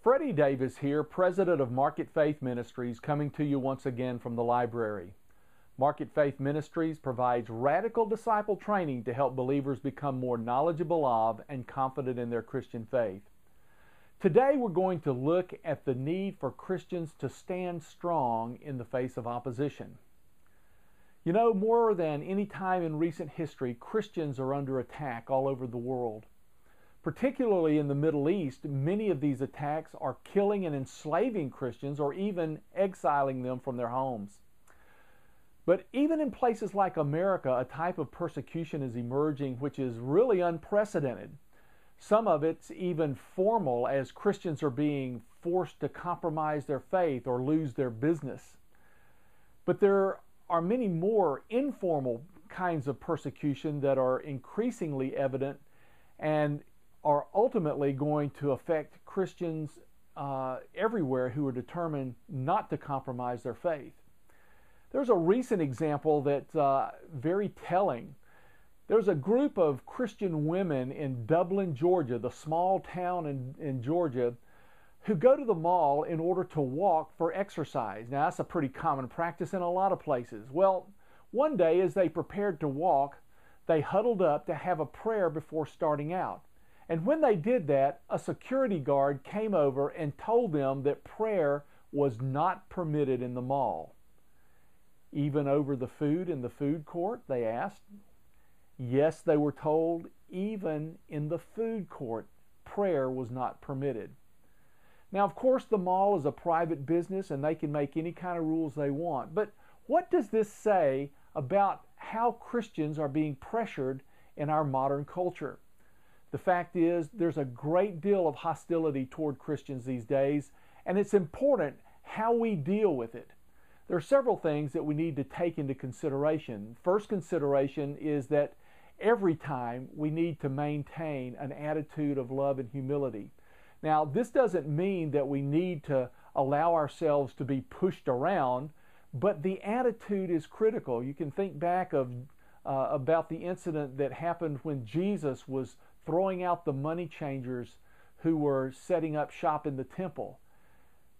Freddy Davis here, president of MarketFaith Ministries, coming to you once again from the library. MarketFaith Ministries provides radical disciple training to help believers become more knowledgeable of and confident in their Christian faith. Today we're going to look at the need for Christians to stand strong in the face of opposition. You know, more than any time in recent history, Christians are under attack all over the world. Particularly in the Middle East, many of these attacks are killing and enslaving Christians or even exiling them from their homes. But even in places like America, a type of persecution is emerging which is really unprecedented. Some of it's even formal, as Christians are being forced to compromise their faith or lose their business. But there are many more informal kinds of persecution that are increasingly evident and are ultimately going to affect Christians everywhere who are determined not to compromise their faith. There's a recent example that's very telling. There's a group of Christian women in Dublin, Georgia, the small town in Georgia, who go to the mall in order to walk for exercise. Now, that's a pretty common practice in a lot of places. Well, one day as they prepared to walk, they huddled up to have a prayer before starting out. And when they did that, a security guard came over and told them that prayer was not permitted in the mall. Even over the food in the food court, they asked. Yes, they were told, even in the food court, prayer was not permitted. Now, of course, the mall is a private business and they can make any kind of rules they want. But what does this say about how Christians are being pressured in our modern culture? The fact is, there's a great deal of hostility toward Christians these days, and it's important how we deal with it. There are several things that we need to take into consideration. First consideration is that every time we need to maintain an attitude of love and humility. Now, this doesn't mean that we need to allow ourselves to be pushed around, but the attitude is critical. You can think back about the incident that happened when Jesus was throwing out the money changers who were setting up shop in the temple.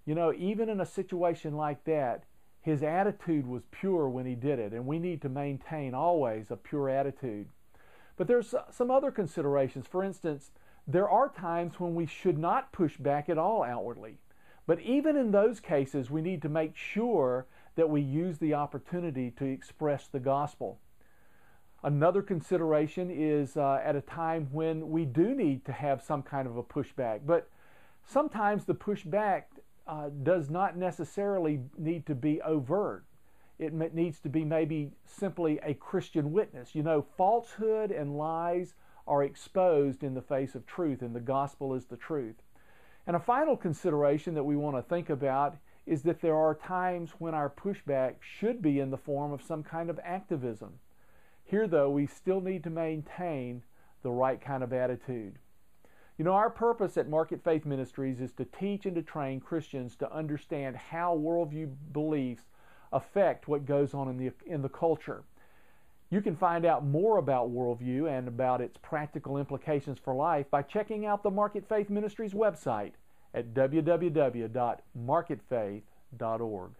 You know, even in a situation like that, his attitude was pure when he did it, and we need to maintain always a pure attitude. But there's some other considerations. For instance, there are times when we should not push back at all outwardly. But even in those cases, we need to make sure that we use the opportunity to express the gospel. Another consideration is at a time when we do need to have some kind of a pushback. But sometimes the pushback does not necessarily need to be overt. It needs to be maybe simply a Christian witness. You know, falsehood and lies are exposed in the face of truth, and the gospel is the truth. And a final consideration that we want to think about is that there are times when our pushback should be in the form of some kind of activism. Here, though, we still need to maintain the right kind of attitude. You know, our purpose at MarketFaith Ministries is to teach and to train Christians to understand how worldview beliefs affect what goes on in the culture. You can find out more about worldview and about its practical implications for life by checking out the MarketFaith Ministries website at www.marketfaith.org.